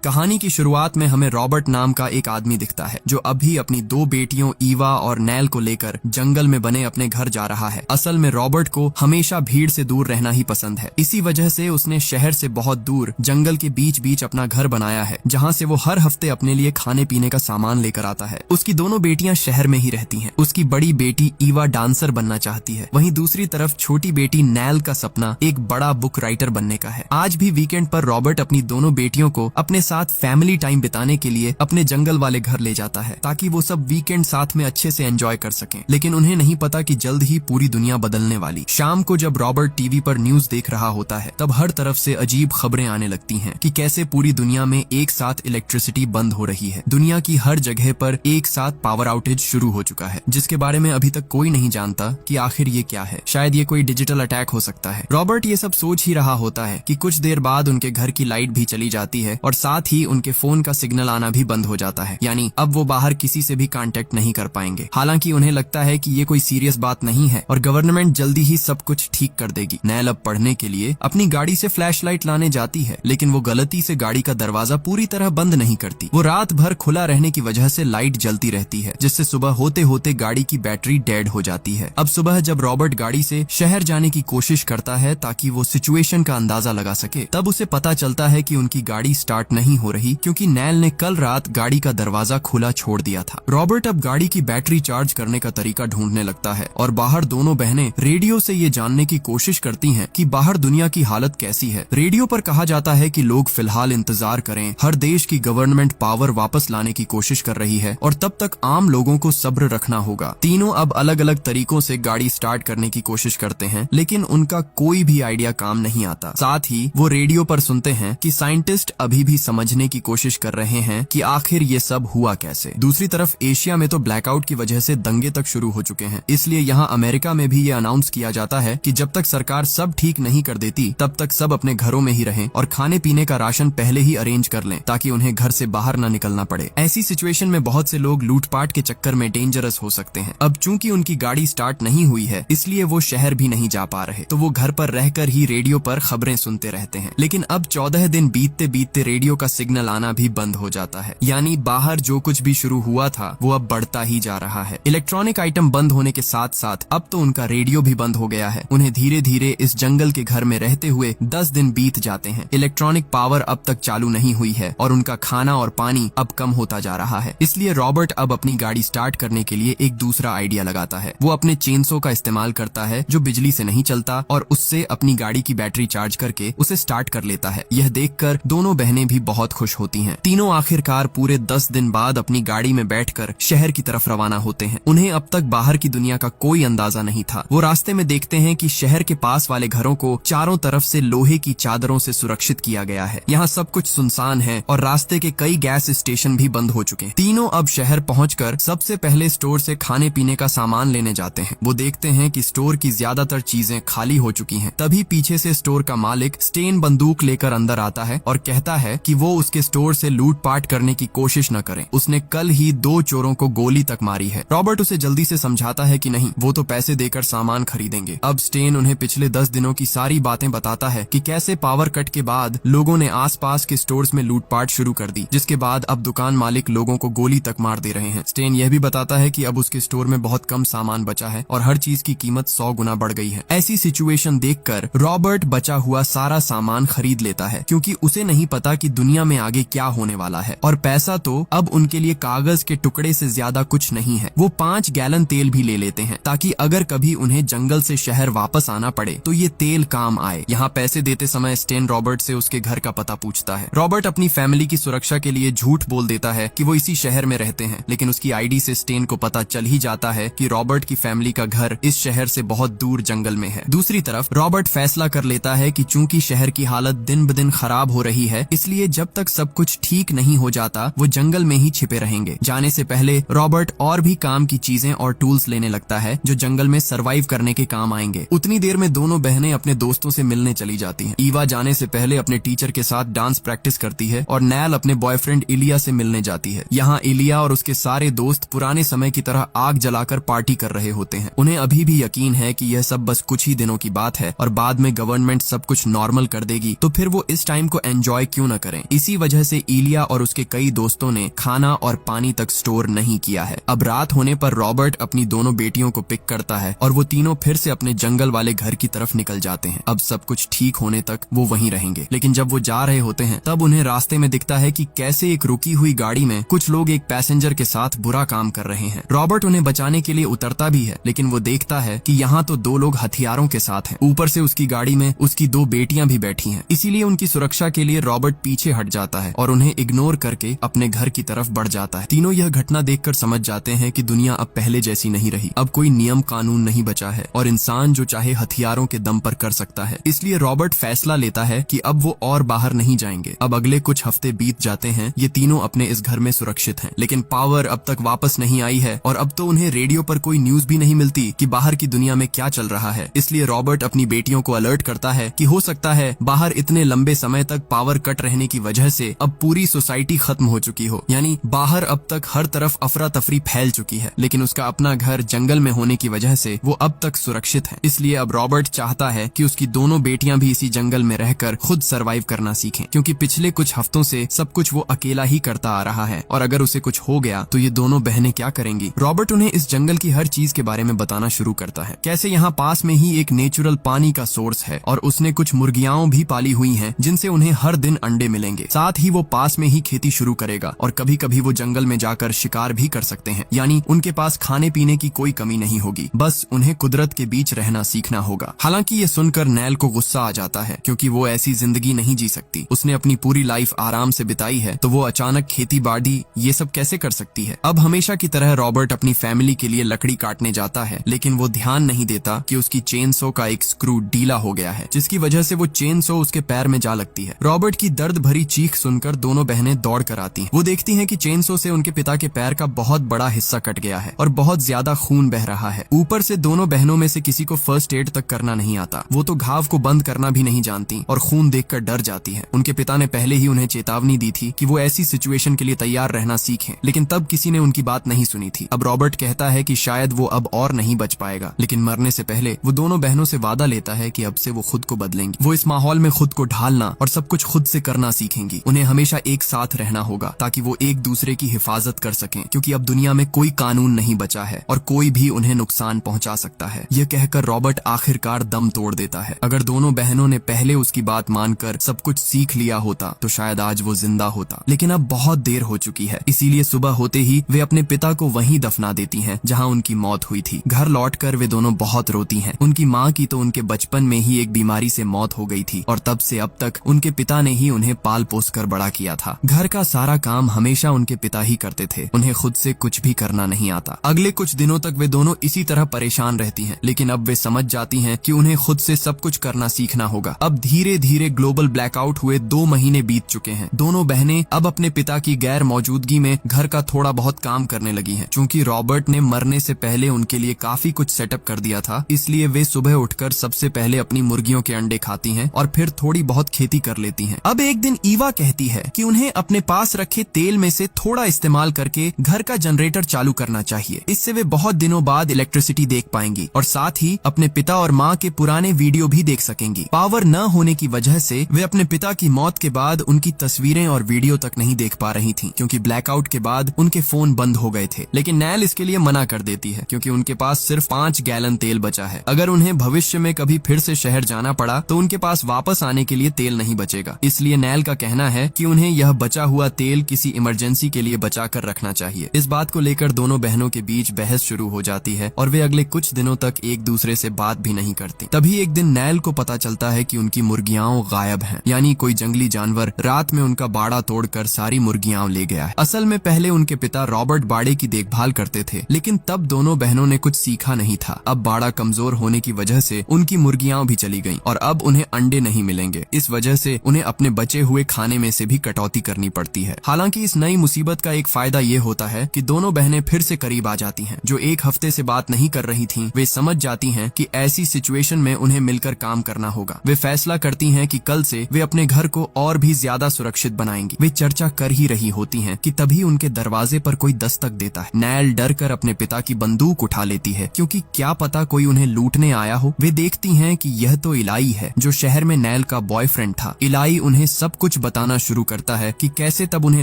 कहानी की शुरुआत में हमें रॉबर्ट नाम का एक आदमी दिखता है जो अभी अपनी दो बेटियों ईवा और नैल को लेकर जंगल में बने अपने घर जा रहा है। असल में रॉबर्ट को हमेशा भीड़ से दूर रहना ही पसंद है। इसी वजह से उसने शहर से बहुत दूर जंगल के बीच बीच अपना घर बनाया है, जहाँ से वो हर हफ्ते अपने लिए खाने पीने का सामान लेकर आता है। उसकी दोनों बेटियां शहर में ही रहती हैं। उसकी बड़ी बेटी ईवा डांसर बनना चाहती है, वहीं दूसरी तरफ छोटी बेटी नैल का सपना एक बड़ा बुक राइटर बनने का है। आज भी वीकेंड पर रॉबर्ट अपनी दोनों बेटियों को अपने साथ फैमिली टाइम बिताने के लिए अपने जंगल वाले घर ले जाता है, ताकि वो सब वीकेंड साथ में अच्छे से एंजॉय कर सकें। लेकिन उन्हें नहीं पता कि जल्द ही पूरी दुनिया बदलने वाली। शाम को जब रॉबर्ट टीवी पर न्यूज देख रहा होता है, तब हर तरफ से अजीब खबरें आने लगती हैं कि कैसे पूरी दुनिया में एक साथ इलेक्ट्रिसिटी बंद हो रही है। दुनिया की हर जगह पर एक साथ पावर आउटेज शुरू हो चुका है, जिसके बारे में अभी तक कोई नहीं जानता कि आखिर ये क्या है। शायद ये कोई डिजिटल अटैक हो सकता है। रॉबर्ट ये सब सोच ही रहा होता है कि कुछ देर बाद उनके घर की लाइट भी चली जाती है और साथ ही उनके फोन का सिग्नल आना भी बंद हो जाता है। यानी अब वो बाहर किसी से भी कांटेक्ट नहीं कर पाएंगे। हालांकि उन्हें लगता है कि ये कोई सीरियस बात नहीं है और गवर्नमेंट जल्दी ही सब कुछ ठीक कर देगी। नैल अब पढ़ने के लिए अपनी गाड़ी से फ्लैशलाइट लाने जाती है, लेकिन वो गलती से गाड़ी का दरवाजा पूरी तरह बंद नहीं करती। वो रात भर खुला रहने की वजह से लाइट जलती रहती है, जिससे सुबह होते होते गाड़ी की बैटरी डेड हो जाती है। अब सुबह जब रॉबर्ट गाड़ी से शहर जाने की कोशिश करता है ताकि वो सिचुएशन का अंदाजा लगा सके, तब उसे पता चलता है कि उनकी गाड़ी स्टार्ट नहीं हो रही, क्योंकि नैल ने कल रात गाड़ी का दरवाजा खुला छोड़ दिया था। रॉबर्ट अब गाड़ी की बैटरी चार्ज करने का तरीका ढूंढने लगता है और बाहर दोनों बहनें रेडियो से ये जानने की कोशिश करती हैं कि बाहर दुनिया की हालत कैसी है। रेडियो पर कहा जाता है कि लोग फिलहाल इंतजार करें, हर देश की गवर्नमेंट पावर वापस लाने की कोशिश कर रही है और तब तक आम लोगों को सब्र रखना होगा। तीनों अब अलग अलग तरीकों से गाड़ी स्टार्ट करने की कोशिश करते हैं, लेकिन उनका कोई भी आइडिया काम नहीं आता। साथ ही वो रेडियो पर सुनते हैं कि साइंटिस्ट अभी भी समझने की कोशिश कर रहे हैं कि आखिर ये सब हुआ कैसे। दूसरी तरफ एशिया में तो ब्लैकआउट की वजह से दंगे तक शुरू हो चुके हैं, इसलिए यहाँ अमेरिका में भी ये अनाउंस किया जाता है कि जब तक सरकार सब ठीक नहीं कर देती, तब तक सब अपने घरों में ही रहें और खाने पीने का राशन पहले ही अरेंज कर लें, ताकि उन्हें घर से बाहर न निकलना पड़े। ऐसी सिचुएशन में बहुत से लोग लूटपाट के चक्कर में डेंजरस हो सकते हैं। अब चूंकि उनकी गाड़ी स्टार्ट नहीं हुई है, इसलिए वो शहर भी नहीं जा पा रहे, तो वो घर पर रहकर ही रेडियो पर खबरें सुनते रहते हैं। लेकिन अब 14 दिन बीतते बीतते रेडियो का सिग्नल आना भी बंद हो जाता है। यानी बाहर जो कुछ भी शुरू हुआ था वो अब बढ़ता ही जा रहा है। इलेक्ट्रॉनिक आइटम बंद होने के साथ साथ अब तो उनका रेडियो भी बंद हो गया है। उन्हें धीरे धीरे इस जंगल के घर में रहते हुए 10 दिन बीत जाते हैं। इलेक्ट्रॉनिक पावर अब तक चालू नहीं हुई है और उनका खाना और पानी अब कम होता जा रहा है। इसलिए रॉबर्ट अब अपनी गाड़ी स्टार्ट करने के लिए एक दूसरा आइडिया लगाता है। वो अपने चेनसो का इस्तेमाल करता है, जो बिजली से नहीं चलता, और उससे अपनी गाड़ी की बैटरी चार्ज करके उसे स्टार्ट कर लेता है। यह देखकर दोनों बहनें भी बहुत खुश होती हैं। तीनों आखिरकार पूरे 10 दिन बाद अपनी गाड़ी में बैठकर शहर की तरफ रवाना होते हैं। उन्हें अब तक बाहर की दुनिया का कोई अंदाजा नहीं था। वो रास्ते में देखते हैं कि शहर के पास वाले घरों को चारों तरफ से लोहे की चादरों से सुरक्षित किया गया है। यहाँ सब कुछ सुनसान है और रास्ते के कई गैस स्टेशन भी बंद हो चुके हैं। तीनों अब शहर पहुंचकर सबसे पहले स्टोर से खाने पीने का सामान लेने जाते हैं। वो देखते हैं कि स्टोर की ज्यादातर चीजें खाली हो चुकी हैं। तभी पीछे से स्टोर का मालिक स्टेन बंदूक लेकर अंदर आता है और कहता है कि वो उसके स्टोर से लूटपाट करने की कोशिश न करें। उसने कल ही 2 चोरों को गोली तक मारी है। रॉबर्ट उसे जल्दी से समझाता है कि नहीं, वो तो पैसे देकर सामान खरीदेंगे। अब स्टेन उन्हें पिछले 10 दिनों की सारी बातें बताता है कि कैसे पावर कट के बाद लोगों ने आसपास के स्टोर्स में लूटपाट शुरू कर दी, जिसके बाद अब दुकान मालिक लोगों को गोली तक मार दे रहे हैं। स्टेन यह भी बताता है कि अब उसके स्टोर में बहुत कम सामान बचा है और हर चीज की कीमत 100 गुना बढ़ गई है। ऐसी सिचुएशन देखकर रॉबर्ट बचा हुआ सारा सामान खरीद लेता है, क्योंकि उसे नहीं पता कि दुनिया में आगे क्या होने वाला है। और पैसा तो अब उनके लिए कागज के टुकड़े से ज्यादा कुछ नहीं है। वो 5 गैलन तेल भी ले लेते हैं, ताकि अगर कभी उन्हें जंगल से शहर वापस आना पड़े तो ये तेल काम आए। यहाँ पैसे देते समय स्टेन रॉबर्ट से उसके घर का पता पूछता है। रॉबर्ट अपनी फैमिली की सुरक्षा के लिए झूठ बोल देता है कि वो इसी शहर में रहते हैं, लेकिन उसकी आईडी से स्टेन को पता चल ही जाता है कि रॉबर्ट की फैमिली का घर इस शहर से बहुत दूर जंगल में है। दूसरी तरफ रॉबर्ट फैसला कर लेता है कि चूंकि शहर की हालत दिन ब दिन खराब हो रही है, इसलिए जब तक सब कुछ ठीक नहीं हो जाता वो जंगल में ही छिपे रहेंगे। जाने से पहले रॉबर्ट और भी काम की चीजें और टूल्स लेने लगता है, जो जंगल में सरवाइव करने के काम आएंगे। उतनी देर में दोनों बहनें अपने दोस्तों से मिलने चली जाती हैं। ईवा जाने से पहले अपने टीचर के साथ डांस प्रैक्टिस करती है और नैल अपने बॉयफ्रेंड इलिया से मिलने जाती है। यहाँ इलिया और उसके सारे दोस्त पुराने समय की तरह आग जलाकर पार्टी कर रहे होते हैं। उन्हें अभी भी यकीन है कि यह सब बस कुछ ही दिनों की बात है और बाद में गवर्नमेंट सब कुछ नॉर्मल कर देगी, तो फिर वो इस टाइम को एंजॉय क्यों न करें। इसी वजह से इलिया और उसके कई दोस्तों ने खाना और पानी तक स्टोर नहीं किया है। अब रात होने पर रॉबर्ट अपनी दोनों बेटियों को पिक करता है और वो तीनों फिर से अपने जंगल वाले घर की तरफ निकल जाते हैं। अब सब कुछ ठीक होने तक वो वहीं रहेंगे, लेकिन जब वो जा रहे होते हैं तब उन्हें रास्ते में दिखता है कि कैसे एक रुकी हुई गाड़ी में कुछ लोग एक पैसेंजर के साथ बुरा काम कर रहे हैं। रॉबर्ट उन्हें बचाने के लिए उतरता भी है, लेकिन वो देखता है कि यहाँ तो दो लोग हथियारों के साथ हैं। ऊपर से उसकी गाड़ी में उसकी दो बेटियां भी बैठी हैं। इसीलिए उनकी सुरक्षा के लिए रॉबर्ट पीछे हट जाता है और उन्हें इग्नोर करके अपने घर की तरफ बढ़ जाता है। तीनों यह घटना देखकर समझ जाते हैं कि दुनिया अब पहले जैसी नहीं रही। अब कोई नियम कानून नहीं बचा है और इंसान जो चाहे हथियारों के दम पर कर सकता है। इसलिए रॉबर्ट फैसला लेता है कि अब वो और बाहर नहीं जाएंगे। अब अगले कुछ हफ्ते बीत जाते हैं। ये तीनों अपने इस घर में सुरक्षित हैं, लेकिन पावर अब तक वापस नहीं आई है और अब तो उन्हें रेडियो पर कोई न्यूज भी नहीं मिलती कि बाहर की दुनिया में क्या चल रहा है। इसलिए रॉबर्ट अपनी बेटियों को अलर्ट करता है कि हो सकता है बाहर इतने लंबे समय तक पावर कट रहने की वजह से अब पूरी सोसाइटी खत्म हो चुकी हो, यानी बाहर अब तक हर तरफ अफरा तफरी फैल चुकी है, लेकिन उसका अपना घर जंगल में होने की वजह से वो अब तक सुरक्षित है। इसलिए अब रॉबर्ट चाहता है कि उसकी दोनों बेटियां भी इसी जंगल में रहकर खुद सरवाइव करना सीखें, क्योंकि पिछले कुछ हफ्तों से सब कुछ वो अकेला ही करता आ रहा है और अगर उसे कुछ हो गया तो ये दोनों बहनें क्या करेंगी। रॉबर्ट उन्हें इस जंगल की हर चीज के बारे में बताना शुरू करता है, कैसे यहाँ पास में ही एक नेचुरल पानी का सोर्स है और उसने कुछ मुर्गियाओं भी पाली हुई हैं जिनसे उन्हें हर दिन अंडे मिलेंगे। साथ ही वो पास में ही खेती शुरू करेगा और कभी कभी वो जंगल में जाकर शिकार भी कर सकते हैं, यानी उनके पास खाने पीने की कोई कमी नहीं होगी। बस उन्हें कुदरत के बीच रहना सीखना होगा। हालांकि ये सुनकर नैल को गुस्सा आ जाता है, क्योंकि वो ऐसी जिंदगी नहीं जी सकती। उसने अपनी पूरी लाइफ आराम से बिताई है, तो वो अचानक खेती बाड़ी ये सब कैसे कर सकती है। अब हमेशा की तरह रॉबर्ट अपनी फैमिली के लिए लकड़ी काटने जाता है, लेकिन वो ध्यान नहीं देता कि उसकी चेन सो का एक स्क्रू ढीला हो गया है, जिसकी वजह से वो चेन सो उसके पैर में जा लगती है। रॉबर्ट की दर्द भरी चीख सुनकर दोनों बहनें दौड़ कर आती हैं। वो देखती हैं कि चेन सो से उनके पिता के पैर का बहुत बड़ा हिस्सा कट गया है और बहुत ज्यादा खून बह रहा है। ऊपर से दोनों बहनों में से किसी को फर्स्ट एड तक करना नहीं आता। वो तो घाव को बंद करना भी नहीं जानती और खून देखकर डर जाती है। उनके पिता ने पहले ही उन्हें चेतावनी दी थी कि वो ऐसी सिचुएशन के लिए तैयार रहना सीखें, लेकिन तब किसी ने उनकी बात नहीं सुनी थी। अब रॉबर्ट कहता है कि शायद वो अब और नहीं बच पाएगा, लेकिन मरने से पहले वो दोनों बहनों से वादा लेता है कि अब से वो खुद को बदलेंगी। वो इस माहौल में खुद को ढालना और सब कुछ खुद से करना सीखेंगी। उन्हें हमेशा एक साथ रहना होगा ताकि वो एक दूसरे की हिफाजत कर सकें, क्योंकि अब दुनिया में कोई कानून नहीं बचा है और कोई भी उन्हें नुकसान पहुंचा सकता है। यह कहकर रॉबर्ट आखिरकार दम तोड़ देता है। अगर दोनों बहनों ने पहले उसकी बात मानकर सब कुछ सीख लिया होता तो शायद आज वो जिंदा होता, लेकिन अब बहुत देर हो चुकी है। इसीलिए सुबह होते ही वे अपने पिता को वहीं दफना देती हैं जहां उनकी मौत हुई थी। घर लौटकर वे दोनों बहुत रोती हैं। उनकी माँ की तो उनके बचपन में ही एक बीमारी से मौत हो गई थी और तब से अब तक उनके पिता ने ही उन्हें पाल पोस कर बड़ा किया था। घर का सारा काम हमेशा उनके पिता ही करते थे। उन्हें खुद से कुछ भी करना नहीं आता। अगले कुछ दिनों तक वे दोनों इसी तरह परेशान रहती हैं, लेकिन अब वे समझ जाती हैं कि उन्हें खुद से सब कुछ करना सीखना होगा। अब धीरे धीरे ग्लोबल ब्लैकआउट हुए 2 महीने बीत चुके हैं। दोनों बहनें अब अपने पिता की गैर मौजूदगी में घर का थोड़ा बहुत काम करने लगी हैं। चूंकि रॉबर्ट ने मरने से पहले उनके लिए काफी कुछ सेटअप कर दिया था, इसलिए वे सुबह उठकर सबसे पहले अपनी मुर्गियों के अंडे खाती हैं और फिर थोड़ी बहुत खेती कर लेती हैं। अब एक दिन ईवा कहती है कि उन्हें अपने पास रखे तेल में से थोड़ा इस्तेमाल करके घर का जनरेटर चालू करना चाहिए। इससे वे बहुत दिनों बाद इलेक्ट्रिसिटी देख पाएंगी और साथ ही अपने पिता और माँ के पुराने वीडियो भी देख सकेंगी। पावर न होने की वजह से वे अपने पिता की मौत के बाद उनकी तस्वीरें और वीडियो तक नहीं देख पा रही थी, क्योंकि ब्लैकआउट के बाद उनके फोन बंद हो गए थे। लेकिन नैल इसके लिए मना कर देती है, क्योंकि उनके पास सिर्फ 5 गैलन तेल बचा है। अगर उन्हें भविष्य में कभी फिर से शहर जाना पड़ा तो उनके पास वापस आने के लिए तेल नहीं बचेगा। इसलिए नैल का कहना है कि उन्हें यह बचा हुआ तेल किसी इमरजेंसी के लिए बचा कर रखना चाहिए। इस बात को लेकर दोनों बहनों के बीच बहस शुरू हो जाती है और वे अगले कुछ दिनों तक एक दूसरे से बात भी नहीं करती। तभी एक दिन नैल को पता चलता है कि उनकी मुर्गियां गायब हैं, यानी कोई जंगली जानवर रात में उनका बाड़ा तोड़कर सारी मुर्गियां ले गया है। असल में पहले उनके पिता रॉबर्ट बाड़े की देखभाल करते थे, लेकिन तब दोनों बहनों ने कुछ सीखा नहीं था। अब बाड़ा कमजोर होने की वजह से उनकी मुर्गियां भी चली गईं और अब उन्हें अंडे नहीं मिलेंगे। इस वजह से उन्हें अपने बचे हुए खाने में से भी कटौती करनी पड़ती है। हालांकि इस नई मुसीबत का एक फायदा ये होता है कि दोनों बहनें फिर से करीब आ जाती हैं। जो एक हफ्ते से बात नहीं कर रही थीं, वे समझ जाती हैं कि ऐसी सिचुएशन में उन्हें मिलकर काम करना होगा। वे फैसला करती हैं कि कल से वे अपने घर को और भी ज्यादा सुरक्षित बनाएंगी। वे चर्चा कर ही रही होती हैं कि तभी उनके दरवाजे पर कोई दस्तक देता है। नैल डर कर अपने पिता की बंदूक उठा लेती है, क्योंकि क्या पता कोई उन्हें लूटने आया हो। वे देखती हैं कि यह तो इलाई है, जो शहर में नैल का बॉयफ्रेंड था। इलाई उन्हें सब कुछ बताना शुरू करता है कि कैसे तब उन्हें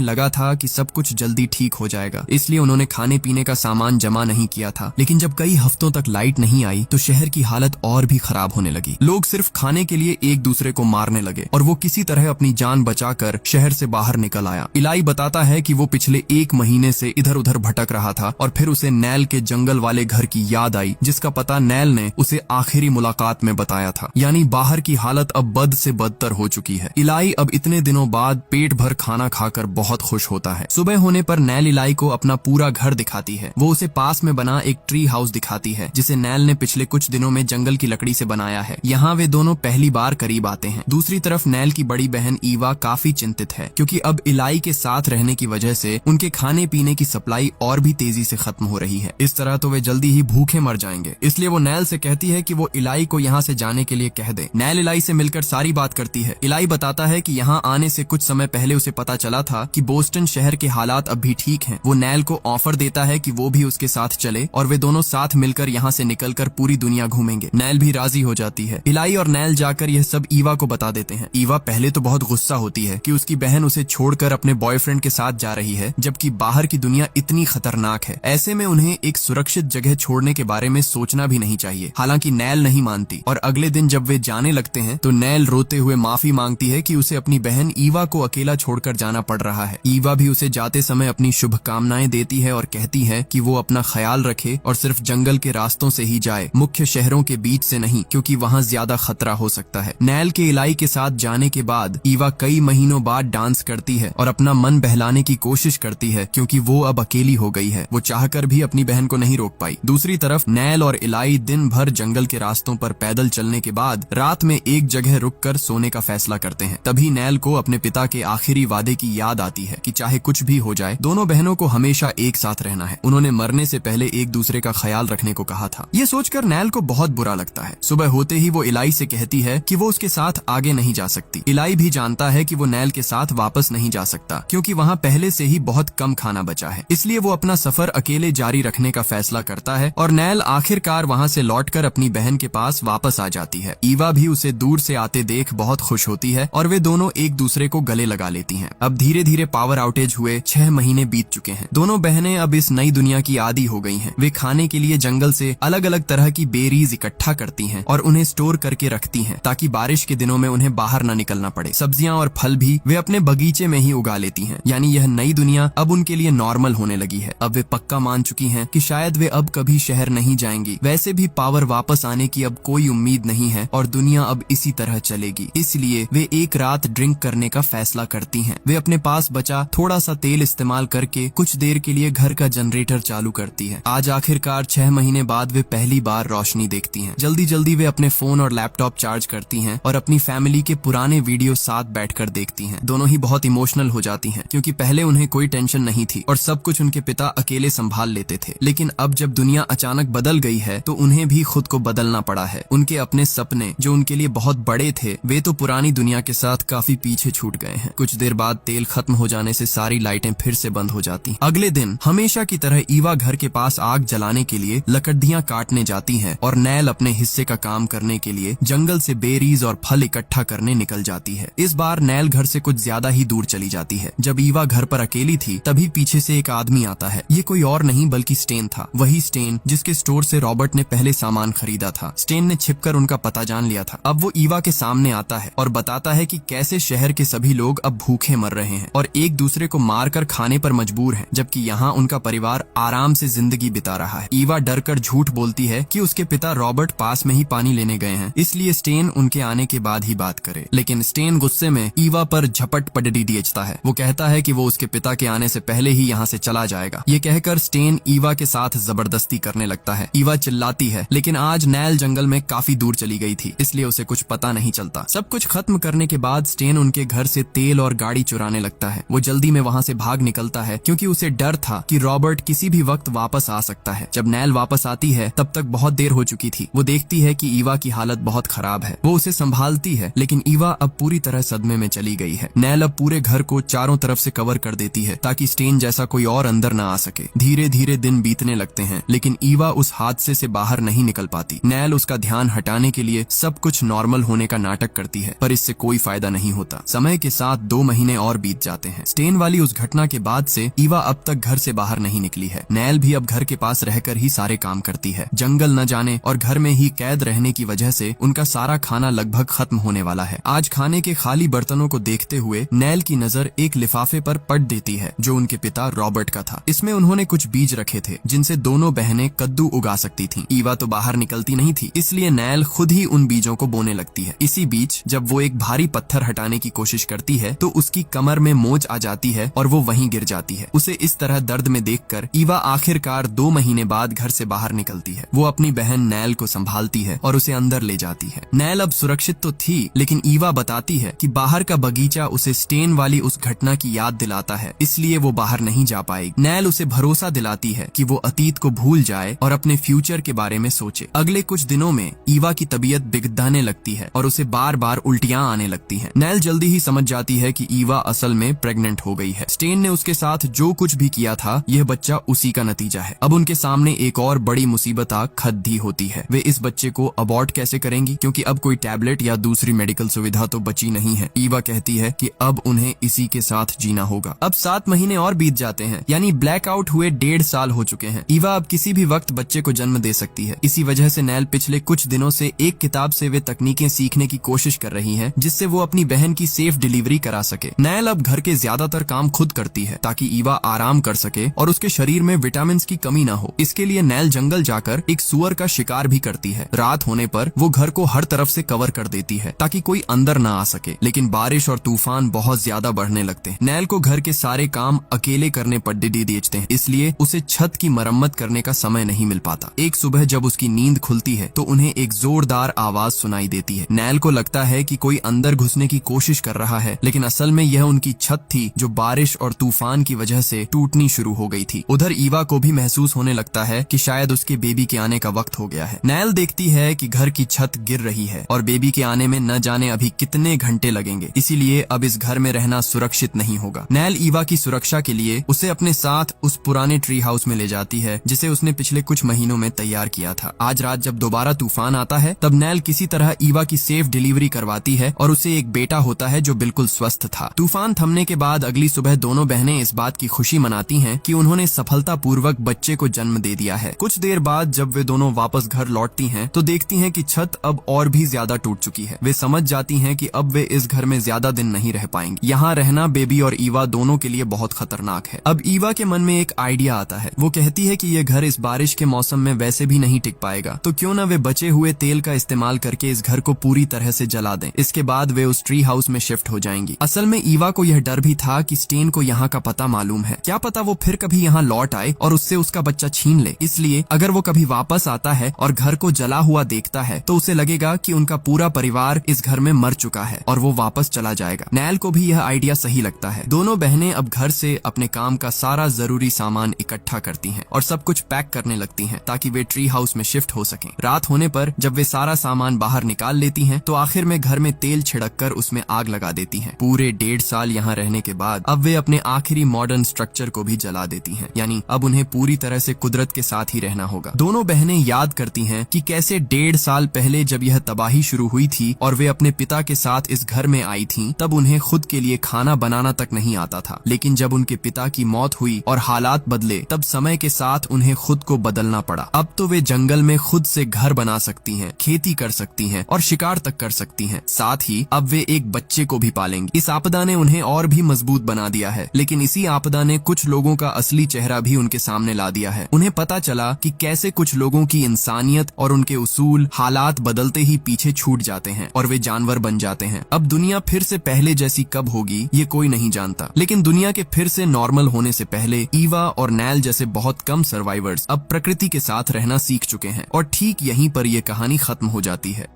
लगा था कि सब कुछ जल्दी ठीक हो जाएगा, इसलिए उन्होंने खाने पीने का सामान जमा नहीं किया था। लेकिन जब कई हफ्तों तक लाइट नहीं आई तो शहर की हालत और भी खराब होने लगी। लोग सिर्फ खाने के लिए एक दूसरे को मारने लगे और वो किसी तरह अपनी जान बचाकर शहर से बाहर निकल आया। इलाई बताता है कि वो पिछले 1 महीने से इधर उधर भटक रहा था और फिर उसे नैल के जंगल वाले घर की याद आई, जिसका पता नैल ने उसे आखिरी मुलाकात में बताया था। यानी बाहर की हालत अब बद से बदतर हो चुकी है। इलाई अब इतने दिनों बाद पेट भर खाना खाकर बहुत खुश होता है। सुबह होने पर नैल इलाई को अपना पूरा घर दिखाती है। वो उसे पास में बना एक ट्री हाउस दिखाती है जिसे नैल ने पिछले कुछ दिनों में जंगल की लकड़ी से बनाया है। यहाँ वे दोनों पहली बार करीब आते हैं। दूसरी तरफ नैल की बड़ी बहन ईवा काफी चिंतित है क्योंकि अब इलाई के साथ रहने की वजह से उनके खाने पीने की सप्लाई और भी तेजी से खत्म हो रही है। इस तरह तो वे जल्दी ही भूखे मर जाएंगे। इसलिए वो नैल से कहती है कि वो इलाई को यहाँ से जाने के लिए कह दे। नैल इलाई से मिलकर सारी बात करती है। इलाई बताता है कि यहाँ आने से कुछ समय पहले उसे पता चला था कि बोस्टन शहर के हालात अब भी ठीक हैं। वो नैल को ऑफर देता है कि वो भी उसके साथ चले और वे दोनों साथ मिलकर यहाँ से निकलकर पूरी दुनिया घूमेंगे। नैल भी राजी हो जाती है। इलाई और नैल जाकर यह सब ईवा को बता देते हैं। ईवा पहले तो बहुत गुस्सा होती है कि उसकी बहन उसे छोड़कर अपने बॉयफ्रेंड के साथ जा रही है, जबकि बाहर की दुनिया इतनी खतरनाक है। ऐसे में उन्हें एक सुरक्षित जगह छोड़ने के बारे में सोचना भी नहीं चाहिए। हालांकि नैल नहीं मानती और अगले दिन जब वे जाने लगते हैं तो नैल रोते हुए माफी मांगती है कि उसे अपनी बहन ईवा को अकेला छोड़कर जाना पड़ रहा है। ईवा भी उसे जाते समय अपनी शुभकामनाएं देती है और कहती है कि वो अपना ख्याल रखे और सिर्फ जंगल के रास्तों से ही जाए, मुख्य शहरों के बीच से नहीं, क्योंकि वहाँ ज्यादा खतरा हो सकता है। नैल के इलाई के साथ जाने के बाद ईवा कई महीनों बाद डांस करती है और अपना मन बहलाने की कोशिश करती है क्योंकि वो अब अकेली हो गई है। वो चाहकर भी अपनी बहन को नहीं रोक पाई। दूसरी तरफ नैल और इलाई दिन भर जंगल के रास्तों पर पैदल चलने के बाद रात में एक जगह रुककर सोने का फैसला करते हैं। तभी नैल को अपने पिता के आखिरी वादे की याद आती है कि चाहे कुछ भी हो जाए दोनों बहनों को हमेशा एक साथ रहना है। उन्होंने मरने से पहले एक दूसरे का ख्याल रखने को कहा था। ये सोचकर नैल को बहुत बुरा लगता है। सुबह होते ही वो इलाई से कहती है कि वो उसके साथ आगे नहीं जा सकती। इलाई भी जानता है कि वो नैल के साथ वापस नहीं जा सकता क्योंकि वहाँ पहले से ही बहुत कम खाना बचा है। इसलिए वो अपना सफर अकेले जारी रखने का फैसला करता है और नैल आखिरकार वहाँ से लौटकर अपनी बहन के पास वापस आ जाती है। ईवा भी उसे दूर से आते देख बहुत खुश होती है और वे दोनों एक दूसरे को गले लगा लेती हैं। अब धीरे धीरे पावर आउटेज हुए 6 महीने बीत चुके हैं। दोनों बहनें अब इस नई दुनिया की आदी हो गई हैं। वे खाने के लिए जंगल से अलग अलग तरह की बेरीज इकट्ठा करती हैं और उन्हें स्टोर करके रखती हैं ताकि बारिश के दिनों में उन्हें बाहर न निकलना पड़े। सब्जियां और फल भी वे अपने बगीचे में ही उगा लेती हैं। यानी यह नई दुनिया अब उनके लिए नॉर्मल होने लगी है। अब वे पक्का मान चुकी हैं कि शायद वे अब कभी शहर नहीं जाएंगी। वैसे भी पावर वापस आने की अब कोई उम्मीद नहीं है और दुनिया अब इसी तरह चलेगी। इसलिए वे एक रात ड्रिंक करने का फैसला करती हैं। वे अपने पास बचा थोड़ा सा तेल इस्तेमाल करके कुछ देर के लिए घर का जनरेटर चालू करती है। आज आखिरकार 6 महीने बाद वे पहली बार रोशनी देखती हैं। जल्दी जल्दी वे अपने फोन और लैपटॉप चार्ज करती हैं और अपनी फैमिली के पुराने वीडियो साथ बैठकर देखती हैं। दोनों ही बहुत इमोशनल हो जाती हैं क्योंकि पहले उन्हें कोई टेंशन नहीं थी और सब कुछ उनके पिता अकेले संभाल लेते थे। लेकिन अब जब दुनिया अचानक बदल गई है तो उन्हें भी खुद को बदलना पड़ा है। उनके अपने सपने जो उनके लिए बहुत बड़े थे वे तो पुरानी दुनिया के साथ काफी पीछे छूट गए हैं। कुछ देर बाद तेल खत्म हो जाने से सारी लाइटें फिर से बंद हो जाती। अगले दिन हमेशा की तरह ईवा घर के पास आग जलाने के लिए लकड़ियां काटने जाती है और नैल अपने हिस्से का काम करने के लिए जंगल से बेरीज और फल इकट्ठा करने निकल जाती है। इस बार नैल घर से कुछ ज्यादा ही दूर चली जाती है। जब ईवा घर पर अकेली थी तभी पीछे से एक आदमी आता है। ये कोई और नहीं बल्कि स्टेन था। वही स्टेन जिसके स्टोर से रॉबर्ट ने पहले सामान खरीदा था। स्टेन ने छिपकर उनका पता जान लिया था। अब वो ईवा के सामने आता है और बताता है कि कैसे शहर के सभी लोग अब भूखे मर रहे हैं और एक दूसरे को मारकर खाने पर मजबूर हैं, जबकि यहाँ उनका परिवार आराम से जिंदगी बिता रहा है। ईवा डरकर झूठ बोलती है कि उसके पिता रॉबर्ट पास में ही पानी लेने गए हैं, इसलिए स्टेन उनके आने के बाद ही बात करे। लेकिन स्टेन गुस्से में ईवा पर झपट पटड़ीचता है। वो कहता है कि वो उसके पिता के आने से पहले ही यहाँ से चला जाएगा। ये कहकर स्टेन ईवा के साथ जबरदस्ती करने लगता है। ईवा चिल्लाती है, लेकिन आज नैल जंगल में काफी दूर चली गई थी, इसलिए उसे कुछ पता नहीं चलता। सब कुछ खत्म करने के बाद स्टेन उनके घर से तेल और गाड़ी चुराने लगता है। वो जल्दी में वहाँ से भाग निकलता है क्योंकि उसे डर था कि रॉबर्ट किसी भी वक्त वापस आ सकता है। जब नैल वापस आती है तब तक बहुत देर हो चुकी थी। वो देखती है कि ईवा की हालत बहुत खराब है। वो उसे संभालती है, लेकिन ईवा अब पूरी तरह सदमे में चली गई है। नैल अब पूरे घर को चारों तरफ से कवर कर देती है ताकि स्टेन जैसा कोई और अंदर न आ सके। धीरे धीरे दिन बीतने लगते हैं, लेकिन ईवा उस हादसे से बाहर नहीं निकल पाती। नैल उसका ध्यान हटाने के लिए सब कुछ नॉर्मल होने का नाटक करती है, पर इससे कोई फायदा नहीं होता। समय के साथ 2 महीने और बीत जाते हैं। स्टेन वाली उस घटना के बाद से ईवा अब तक घर से बाहर नहीं निकली है। नैल भी अब घर के पास रहकर ही सारे काम करती है। जंगल न जाने और घर में ही कैद रहने की वजह से उनका सारा खाना लगभग खत्म होने वाला है। आज खाने के खाली बर्तनों को देखते हुए नैल की नजर एक लिफाफे पर पड़ देती है जो उनके पिता रॉबर्ट का था। इसमें उन्होंने कुछ बीज रखे थे जिनसे दोनों बहनें कद्दू उगा सकती थीं। ईवा तो बाहर निकलती नहीं थी, इसलिए नैल खुद ही उन बीजों को बोने लगती है। इसी बीच जब वो एक भारी पत्थर हटाने की कोशिश करती है तो उसकी कमर में मोच आ जाती है और वो वहीं गिर जाती है। उसे इस तरह दर्द में देखकर ईवा आखिरकार 2 महीने बाद घर से बाहर निकलती है। वो अपनी बहन नैल को संभालती है और उसे अंदर ले जाती है। नैल अब सुरक्षित तो थी, लेकिन ईवा बताती है कि बाहर का बगीचा उसे स्टेन वाली उस घटना की याद दिलाता है, इसलिए वो बाहर नहीं जा पाएगी। नैल उसे भरोसा दिलाती है कि वो अतीत को भूल जाए और अपने फ्यूचर के बारे में सोचे। अगले कुछ दिनों में ईवा की तबीयत बिगड़ने लगती है और उसे बार बार उल्टियां आने लगती हैं। नैल जल्दी ही समझ जाती है कि ईवा असल में प्रेग्नेंट हो गई है। स्टेन ने उसके साथ जो कुछ भी किया था यह बच्चा उसी का नतीजा है। अब उनके सामने एक और बड़ी मुसीबत आ खड़ी होती है। वे इस बच्चे को अबॉर्ट कैसे करेंगी, क्योंकि अब कोई टैबलेट या दूसरी मेडिकल सुविधा तो बची नहीं है। ईवा कहती है कि अब उन्हें इसी के साथ जीना होगा। अब 7 महीने और बीत जाते हैं, यानी ब्लैकआउट हुए 1.5 साल हो चुके हैं। ईवा अब किसी भी वक्त बच्चे को जन्म दे सकती है। इसी वजह से नैल पिछले कुछ दिनों से एक किताब से वे तकनीकें सीखने की कोशिश कर रही है जिससे वो अपनी बहन की सेफ डिलीवरी करा सके। नैल अब घर के ज्यादातर काम खुद करती है ताकि ईवा आराम कर सके और उसके शरीर में विटामिन की कमी न हो। इसके लिए नैल जंगल जाकर एक सुअर का शिकार भी करती है। रात होने पर वो घर को हर तरफ से कवर कर देती है ताकि कोई अंदर न आ सके, लेकिन बारिश और तूफान बहुत ज्यादा बढ़ने लगते हैं। नैल को घर के सारे काम अकेले करने पर देते हैं, इसलिए उसे छत की मरम्मत करने का समय नहीं मिल पाता। एक सुबह जब उसकी नींद खुलती है तो उन्हें एक जोरदार आवाज सुनाई देती है। नैल को लगता है कि कोई अंदर घुसने की कोशिश कर रहा है, लेकिन असल में यह उनकी छत थी जो बारिश और तूफान की वजह से टूटनी शुरू हो गई थी। उधर ईवा को भी महसूस होने लगता है कि शायद उसके बेबी के आने का वक्त हो गया है। नैल देखती है कि घर की छत गिर रही है और बेबी के आने में न जाने अभी कितने घंटे लगेंगे, इसीलिए अब इस घर में रहना सुरक्षित नहीं होगा। नैल ईवा की सुरक्षा के लिए उसे अपने साथ उस पुराने ट्री हाउस में ले जाती है जिसे उसने पिछले कुछ महीनों में तैयार किया था। आज रात जब दोबारा तूफान आता है तब नैल किसी तरह ईवा की सेफ डिलीवरी करवाती है और उसे एक बेटा होता है जो बिल्कुल स्वस्थ था। तूफान थमने के बाद अगली सुबह दोनों बहनें इस बात की खुशी मनाती हैं कि उन्होंने सफलतापूर्वक बच्चे को जन्म दे दिया है। कुछ देर बाद जब वे दोनों वापस घर लौटती हैं तो देखती हैं कि छत अब और भी ज्यादा टूट चुकी है। वे समझ जाती हैं कि अब वे इस घर में ज्यादा दिन नहीं रह पाएंगी। यहाँ रहना बेबी और ईवा दोनों के लिए बहुत खतरनाक है। अब ईवा के मन में एक आइडिया आता है। वो कहती है कि ये घर इस बारिश के मौसम में वैसे भी नहीं टिक पाएगा, तो क्यों न वे बचे हुए तेल का इस्तेमाल करके इस घर को पूरी तरह से जला दें। इसके बाद वे उस ट्री हाउस में शिफ्ट हो जाएंगी। असल में ईवा को यह डर भी था कि स्टेन को यहाँ का पता मालूम है, क्या पता वो फिर कभी यहाँ लौट आए और उससे उसका बच्चा छीन ले। इसलिए अगर वो कभी वापस आता है और घर को जला हुआ देखता है तो उसे लगेगा कि उनका पूरा परिवार इस घर में मर चुका है और वो वापस चला जाएगा। नैल को भी यह आइडिया सही लगता है। दोनों बहनें अब घर से अपने काम का सारा जरूरी सामान इकट्ठा करती हैं और सब कुछ पैक करने लगती हैं ताकि वे ट्री हाउस में शिफ्ट हो सकें। रात होने पर जब वे सारा सामान बाहर निकाल लेती हैं तो आखिर में घर में तेल छिड़क कर उसमें आग लगा देती हैं। पूरे 1.5 साल यहाँ रहने के बाद अब वे अपने आखिरी मॉडर्न स्ट्रक्चर को भी जला देती हैं, यानी अब उन्हें पूरी तरह से कुदरत के साथ ही रहना होगा। दोनों बहनें याद करती हैं कि कैसे 1.5 साल पहले जब यह तबाही शुरू हुई थी और वे अपने पिता के साथ इस घर में आई थीं, तब उन्हें खुद के लिए खाना बनाना तक नहीं आता था। लेकिन जब उनके पिता की मौत हुई और हालात बदले तब समय के साथ उन्हें खुद को बदलना पड़ा। अब तो वे जंगल में खुद से घर बना सकती हैं, खेती कर सकती हैं और शिकार तक कर सकती हैं। साथ ही अब वे एक बच्चे को भी पालेंगी। इस आपदा ने उन्हें और भी मजबूत बना दिया है, लेकिन इसी आपदा ने कुछ लोगों का असली चेहरा भी उनके सामने ला दिया है। उन्हें पता चला कि कैसे कुछ लोगों की इंसानियत और उनके उसूल हालात बदलते ही पीछे छूट जाते हैं और वे जानवर बन जाते हैं। अब दुनिया फिर से पहले जैसी कब होगी ये कोई नहीं जानता, लेकिन दुनिया के फिर से नॉर्मल होने से पहले ईवा और नैल जैसे बहुत कम सर्वाइवर्स अब प्रकृति के साथ रहना सीख चुके हैं और ठीक यहीं पर यह कहानी खत्म हो जाती है।